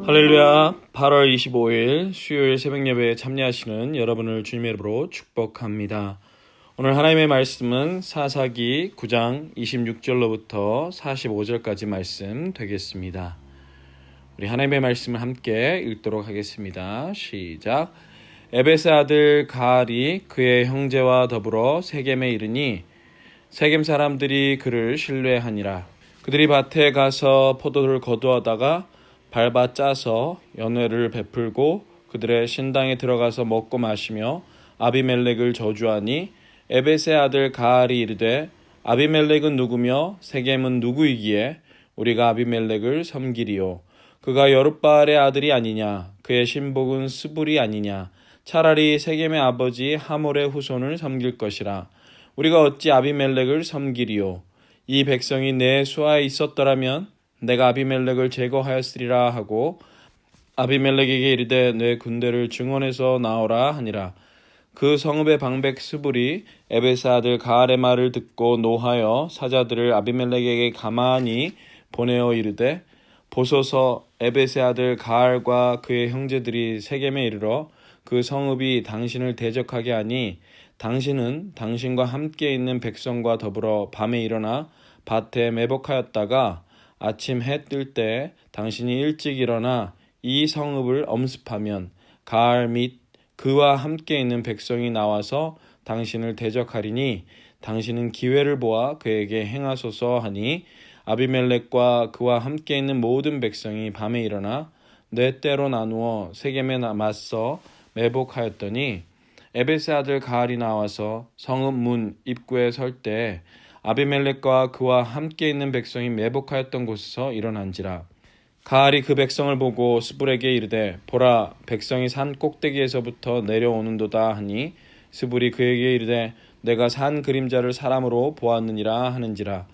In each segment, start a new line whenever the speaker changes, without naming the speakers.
할렐루야. 8월 25일 수요일 새벽 예배에 참여하시는 여러분을 주님의 이름으로 축복합니다. 오늘 하나님의 말씀은 사사기 9장 26절로부터 45절까지 말씀 되겠습니다. 우리 하나님의 말씀을 함께 읽도록 하겠습니다. 시작. 에베스 아들 가알이 그의 형제와 더불어 세겜에 이르니 세겜 사람들이 그를 신뢰하니라. 그들이 밭에 가서 포도를 거두어다가 밟아 짜서 연회를 베풀고 그들의 신당에 들어가서 먹고 마시며 아비멜렉을 저주하니 에벳의 아들 가알이 이르되 아비멜렉은 누구며 세겜은 누구이기에 우리가 아비멜렉을 섬기리요. 그가 여룻바알의 아들이 아니냐. 그의 신복은 스불이 아니냐. 차라리 세겜의 아버지 하몰의 후손을 섬길 것이라. 우리가 어찌 아비멜렉을 섬기리요. 이 백성이 내 수하에 있었더라면 내가 아비멜렉을 제거하였으리라 하고 아비멜렉에게 이르되 내 군대를 증원해서 나오라 하니라. 그 성읍의 방백 스불이 에베스 아들 가알의 말을 듣고 노하여 사자들을 아비멜렉에게 가만히 보내어 이르되 보소서 에베스의 아들 가알과 그의 형제들이 세겜에 이르러 그 성읍이 당신을 대적하게 하니 당신은 당신과 함께 있는 백성과 더불어 밤에 일어나 밭에 매복하였다가 아침 해 뜰 때 당신이 일찍 일어나 이 성읍을 엄습하면 가알 및 그와 함께 있는 백성이 나와서 당신을 대적하리니 당신은 기회를 보아 그에게 행하소서 하니 아비멜렉과 그와 함께 있는 모든 백성이 밤에 일어나 네 때로 나누어 세겜에 맞서 매복하였더니 에베스 아들 가알이 나와서 성읍 문 입구에 설 때 아비멜렉과 그와 함께 있는 백성이 매복하였던 곳에서 일어난지라. 가알이 그 백성을 보고 스불에게 이르되 보라 백성이 산 꼭대기에서부터 내려오는도다 하니 스불이 그에게 이르되 내가 산 그림자를 사람으로 보았느니라 하는지라.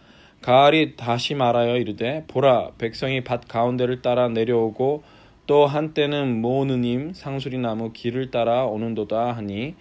가알이 다시 말하여 이르되 보라 백성이 밭 가운데를 따라 내려오고 또 한때는 모느님 상수리나무 길을 따라 오는도다 하니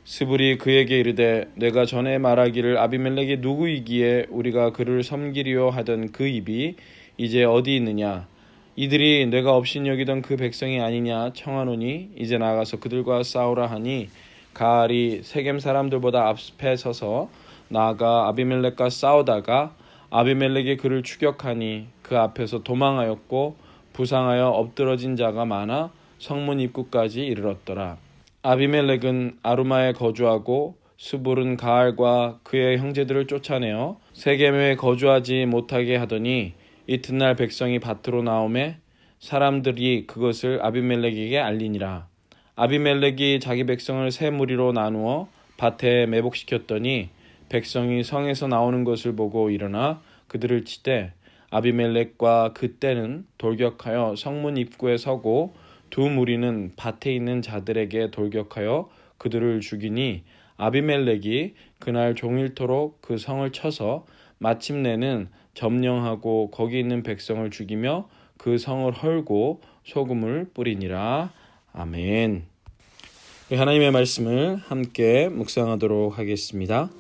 스불이 그에게 이르되 내가 전에 말하기를 아비멜렉이 누구이기에 우리가 그를 섬기리요 하던 그 입이 이제 어디 있느냐. 이들이 내가 업신여기던 그 백성이 아니냐 청하노니 이제 나가서 그들과 싸우라 하니 가알이 세겜 사람들보다 앞에 서서 나아가 아비멜렉과 싸우다가 아비멜렉이 그를 추격하니 그 앞에서 도망하였고 부상하여 엎드러진 자가 많아 성문 입구까지 이르렀더라. 아비멜렉은 아루마에 거주하고 스불은 가알과 그의 형제들을 쫓아내어 세겜에 거주하지 못하게 하더니 이튿날 백성이 밭으로 나오매 사람들이 그것을 아비멜렉에게 알리니라. 아비멜렉이 자기 백성을 세 무리로 나누어 밭에 매복시켰더니 백성이 성에서 나오는 것을 보고 일어나 그들을 치되 아비멜렉과 그때는 돌격하여 성문 입구에 서고 두 무리는 밭에 있는 자들에게 돌격하여 그들을 죽이니 아비멜렉이 그날 종일토록 그 성을 쳐서 마침내는 점령하고 거기 있는 백성을 죽이며 그 성을 헐고 소금을 뿌리니라. 아멘. 하나님의 말씀을 함께 묵상하도록 하겠습니다.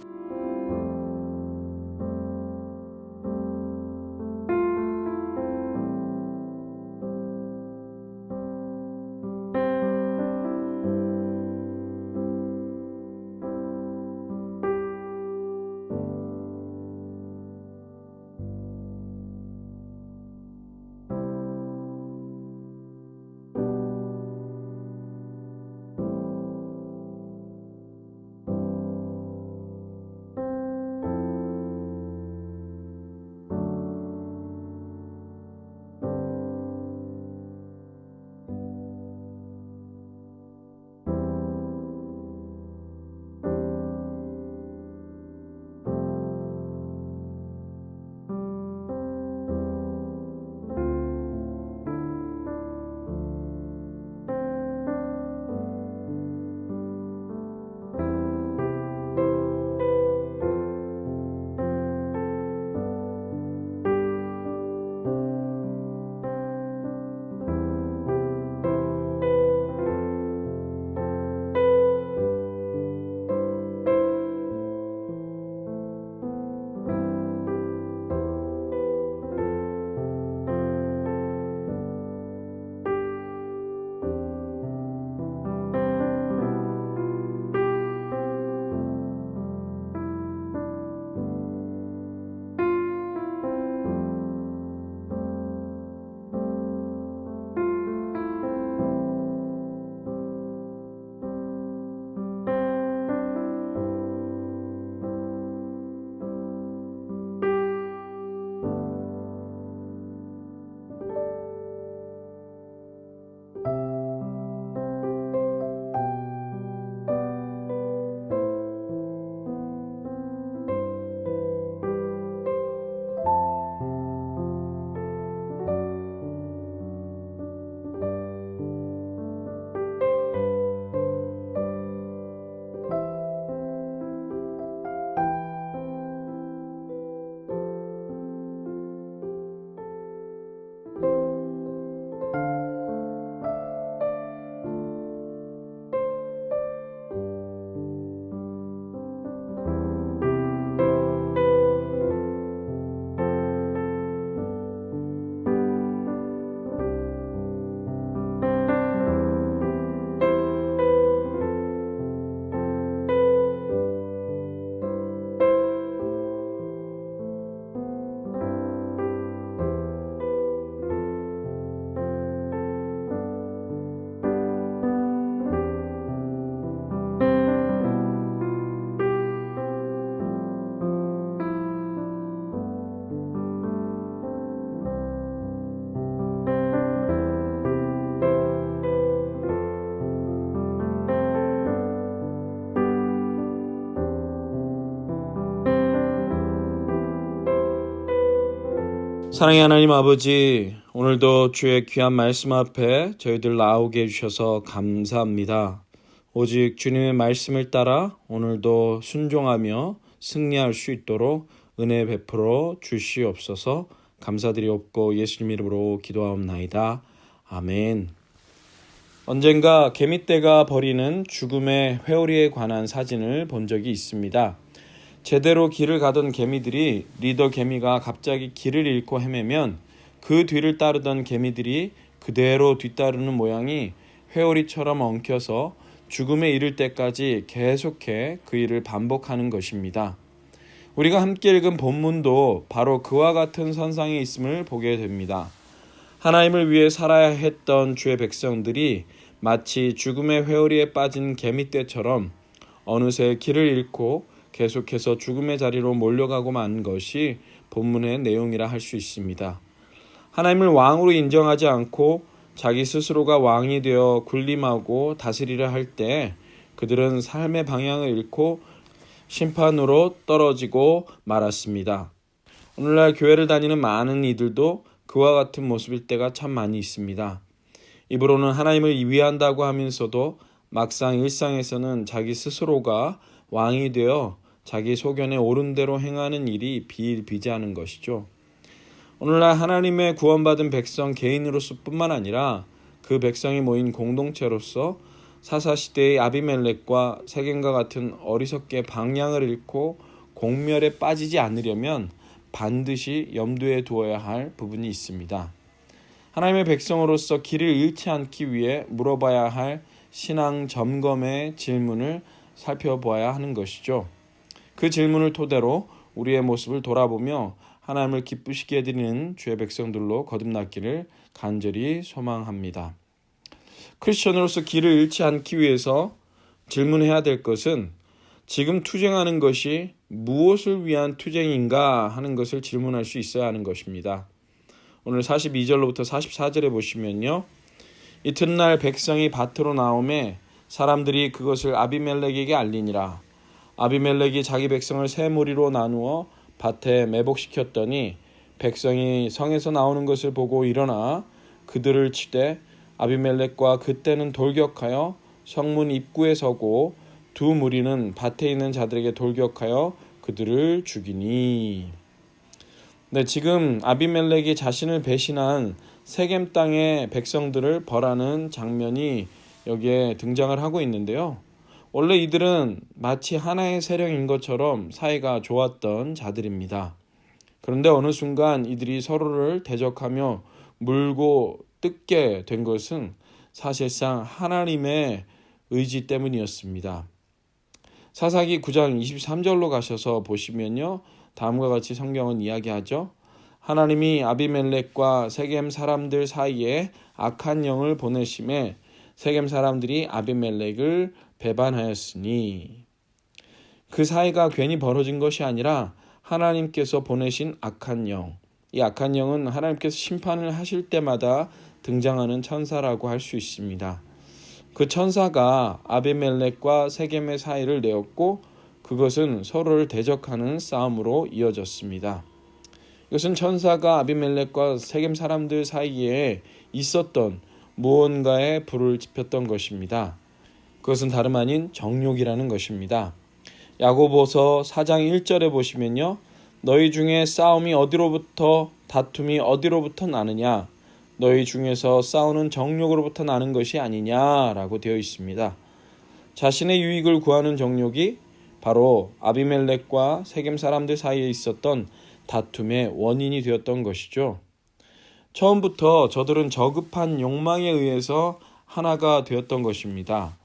사랑의 하나님 아버지, 오늘도 주의 귀한 말씀 앞에 저희들 나오게 해주셔서 감사합니다. 오직 주님의 말씀을 따라 오늘도 순종하며 승리할 수 있도록 은혜 베풀어 주시옵소서. 감사드리옵고 예수님 이름으로 기도하옵나이다. 아멘. 언젠가 개미떼가 버리는 죽음의 회오리에 관한 사진을 본 적이 있습니다. 제대로 길을 가던 개미들이 리더 개미가 갑자기 길을 잃고 헤매면 그 뒤를 따르던 개미들이 그대로 뒤따르는 모양이 회오리처럼 엉켜서 죽음에 이를 때까지 계속해 그 일을 반복하는 것입니다. 우리가 함께 읽은 본문도 바로 그와 같은 선상에 있음을 보게 됩니다. 하나님을 위해 살아야 했던 주의 백성들이 마치 죽음의 회오리에 빠진 개미떼처럼 어느새 길을 잃고 계속해서 죽음의 자리로 몰려가고 만 것이 본문의 내용이라 할 수 있습니다. 하나님을 왕으로 인정하지 않고 자기 스스로가 왕이 되어 군림하고 다스리려 할 때 그들은 삶의 방향을 잃고 심판으로 떨어지고 말았습니다. 오늘날 교회를 다니는 많은 이들도 그와 같은 모습일 때가 참 많이 있습니다. 입으로는 하나님을 위한다고 하면서도 막상 일상에서는 자기 스스로가 왕이 되어 자기 소견에 옳은 대로 행하는 일이 비일비재하는 것이죠. 오늘날 하나님의 구원받은 백성 개인으로서 뿐만 아니라 그 백성이 모인 공동체로서 사사시대의 아비멜렉과 세겜과 같은 어리석게 방향을 잃고 공멸에 빠지지 않으려면 반드시 염두에 두어야 할 부분이 있습니다. 하나님의 백성으로서 길을 잃지 않기 위해 물어봐야 할 신앙 점검의 질문을 살펴보아야 하는 것이죠. 그 질문을 토대로 우리의 모습을 돌아보며 하나님을 기쁘시게 해드리는 주의 백성들로 거듭났기를 간절히 소망합니다. 크리스천으로서 길을 잃지 않기 위해서 질문해야 될 것은 지금 투쟁하는 것이 무엇을 위한 투쟁인가 하는 것을 질문할 수 있어야 하는 것입니다. 오늘 42절로부터 44절에 보시면요. 이튿날 백성이 밭으로 나오매 사람들이 그것을 아비멜렉에게 알리니라. 아비멜렉이 자기 백성을 세 무리로 나누어 밭에 매복시켰더니 백성이 성에서 나오는 것을 보고 일어나 그들을 치되 아비멜렉과 그때는 돌격하여 성문 입구에 서고 두 무리는 밭에 있는 자들에게 돌격하여 그들을 죽이니. 네, 지금 아비멜렉이 자신을 배신한 세겜 땅의 백성들을 벌하는 장면이 여기에 등장을 하고 있는데요. 원래 이들은 마치 하나의 세력인 것처럼 사이가 좋았던 자들입니다. 그런데 어느 순간 이들이 서로를 대적하며 물고 뜯게 된 것은 사실상 하나님의 의지 때문이었습니다. 사사기 9장 23절로 가셔서 보시면요. 다음과 같이 성경은 이야기하죠. 하나님이 아비멜렉과 세겜 사람들 사이에 악한 영을 보내심에 세겜 사람들이 아비멜렉을 배반하였으니. 그 사이가 괜히 벌어진 것이 아니라 하나님께서 보내신 악한 영. 이 악한 영은 하나님께서 심판을 하실 때마다 등장하는 천사라고 할 수 있습니다. 그 천사가 아비멜렉과 세겜의 사이를 내었고 그것은 서로를 대적하는 싸움으로 이어졌습니다. 이것은 천사가 아비멜렉과 세겜 사람들 사이에 있었던 무언가에 불을 지폈던 것입니다. 그것은 다름 아닌 정욕이라는 것입니다. 야고보서 4장 1절에 보시면요. 너희 중에 싸움이 어디로부터 다툼이 어디로부터 나느냐? 너희 중에서 싸우는 정욕으로부터 나는 것이 아니냐라고 되어 있습니다. 자신의 유익을 구하는 정욕이 바로 아비멜렉과 세겜 사람들 사이에 있었던 다툼의 원인이 되었던 것이죠. 처음부터 저들은 저급한 욕망에 의해서 하나가 되었던 것입니다.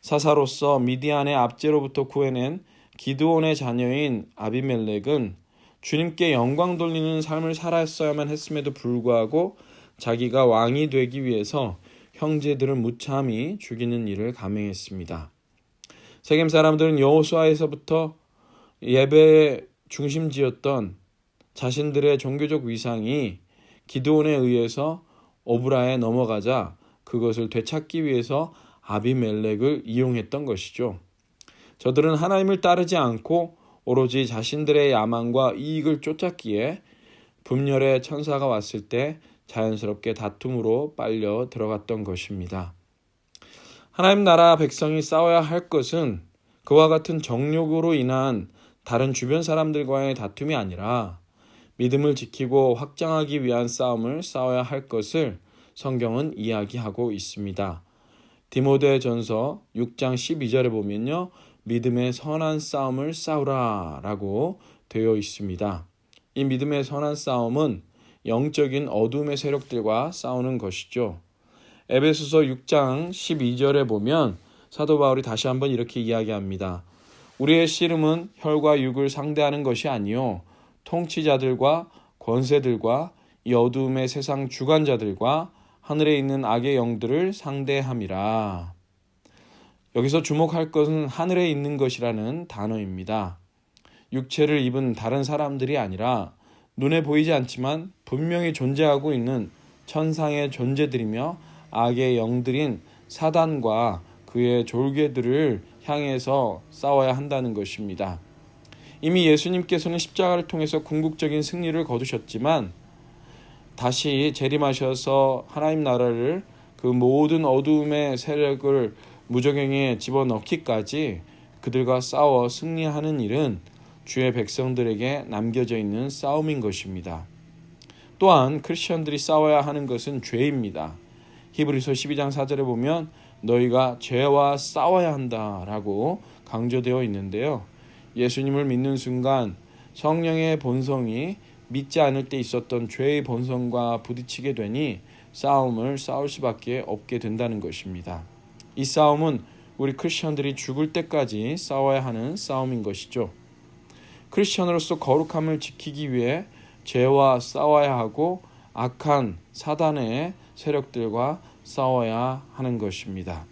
사사로서 미디안의 압제로부터 구해낸 기드온의 자녀인 아비멜렉은 주님께 영광 돌리는 삶을 살았어야만 했음에도 불구하고 자기가 왕이 되기 위해서 형제들을 무참히 죽이는 일을 감행했습니다. 세겜 사람들은 여호수아에서부터 예배의 중심지였던 자신들의 종교적 위상이 기드온에 의해서 오브라에 넘어가자 그것을 되찾기 위해서 아비멜렉을 이용했던 것이죠. 저들은 하나님을 따르지 않고 오로지 자신들의 야망과 이익을 쫓았기에 분열의 천사가 왔을 때 자연스럽게 다툼으로 빨려 들어갔던 것입니다. 하나님 나라 백성이 싸워야 할 것은 그와 같은 정욕으로 인한 다른 주변 사람들과의 다툼이 아니라 믿음을 지키고 확장하기 위한 싸움을 싸워야 할 것을 성경은 이야기하고 있습니다. 디모데전서 6장 12절에 보면요. 믿음의 선한 싸움을 싸우라 라고 되어 있습니다. 이 믿음의 선한 싸움은 영적인 어둠의 세력들과 싸우는 것이죠. 에베소서 6장 12절에 보면 사도 바울이 다시 한번 이렇게 이야기합니다. 우리의 씨름은 혈과 육을 상대하는 것이 아니요 통치자들과 권세들과 이 어둠의 세상 주관자들과 하늘에 있는 악의 영들을 상대함이라. 여기서 주목할 것은 하늘에 있는 것이라는 단어입니다. 육체를 입은 다른 사람들이 아니라 눈에 보이지 않지만 분명히 존재하고 있는 천상의 존재들이며 악의 영들인 사단과 그의 졸개들을 향해서 싸워야 한다는 것입니다. 이미 예수님께서는 십자가를 통해서 궁극적인 승리를 거두셨지만 다시 재림하셔서 하나님 나라를 그 모든 어두움의 세력을 무저갱에 집어넣기까지 그들과 싸워 승리하는 일은 주의 백성들에게 남겨져 있는 싸움인 것입니다. 또한 크리스천들이 싸워야 하는 것은 죄입니다. 히브리서 12장 4절에 보면 너희가 죄와 싸워야 한다라고 강조되어 있는데요. 예수님을 믿는 순간 성령의 본성이 믿지 않을 때 있었던 죄의 본성과 부딪히게 되니 싸움을 싸울 수밖에 없게 된다는 것입니다. 이 싸움은 우리 크리스천들이 죽을 때까지 싸워야 하는 싸움인 것이죠. 크리스천으로서 거룩함을 지키기 위해 죄와 싸워야 하고 악한 사단의 세력들과 싸워야 하는 것입니다.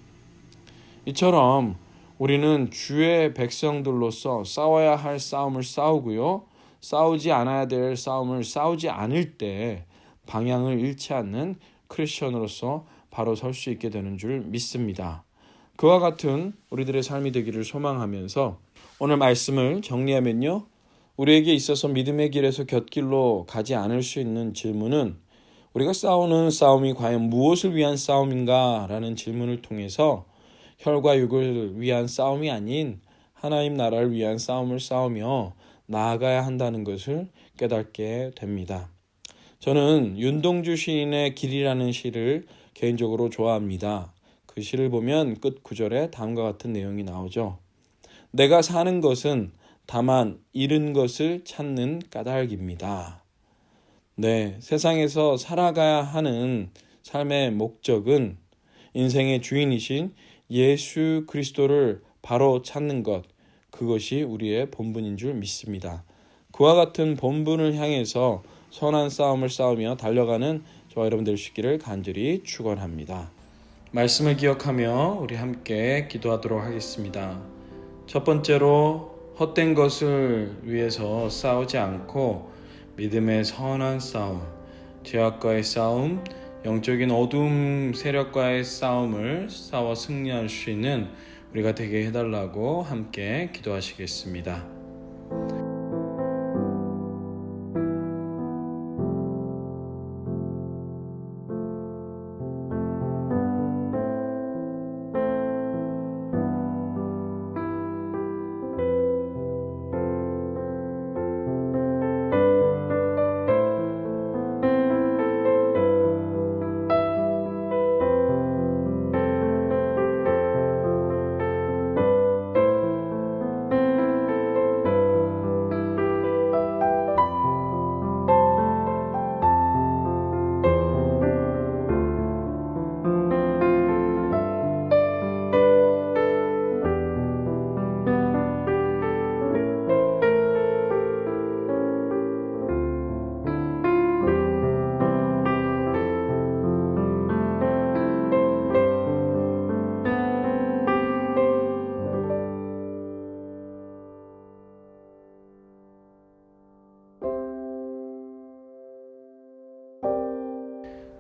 이처럼 우리는 주의 백성들로서 싸워야 할 싸움을 싸우고요. 싸우지 않아야 될 싸움을 싸우지 않을 때 방향을 잃지 않는 크리스천으로서 바로 설 수 있게 되는 줄 믿습니다. 그와 같은 우리들의 삶이 되기를 소망하면서 오늘 말씀을 정리하면요. 우리에게 있어서 믿음의 길에서 곁길로 가지 않을 수 있는 질문은 우리가 싸우는 싸움이 과연 무엇을 위한 싸움인가 라는 질문을 통해서 혈과 육을 위한 싸움이 아닌 하나님 나라를 위한 싸움을 싸우며 나아가야 한다는 것을 깨닫게 됩니다. 저는 윤동주 시인의 길이라는 시를 개인적으로 좋아합니다. 그 시를 보면 끝 구절에 다음과 같은 내용이 나오죠. 내가 사는 것은 다만 잃은 것을 찾는 까닭입니다. 네, 세상에서 살아가야 하는 삶의 목적은 인생의 주인이신 예수 그리스도를 바로 찾는 것, 그것이 우리의 본분인 줄 믿습니다. 그와 같은 본분을 향해서 선한 싸움을 싸우며 달려가는 저와 여러분 될 수 있기를 간절히 축원합니다. 말씀을 기억하며 우리 함께 기도하도록 하겠습니다. 첫 번째로 헛된 것을 위해서 싸우지 않고 믿음의 선한 싸움, 죄악과의 싸움, 영적인 어두움 세력과의 싸움을 싸워 승리할 수 있는 우리가 되게 해달라고 함께 기도하시겠습니다.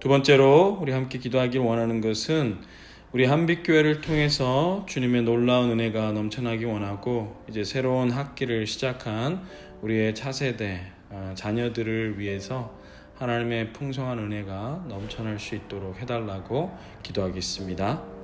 두 번째로 우리 함께 기도하길 원하는 것은 우리 한빛교회를 통해서 주님의 놀라운 은혜가 넘쳐나기 원하고 이제 새로운 학기를 시작한 우리의 차세대 자녀들을 위해서 하나님의 풍성한 은혜가 넘쳐날 수 있도록 해달라고 기도하겠습니다.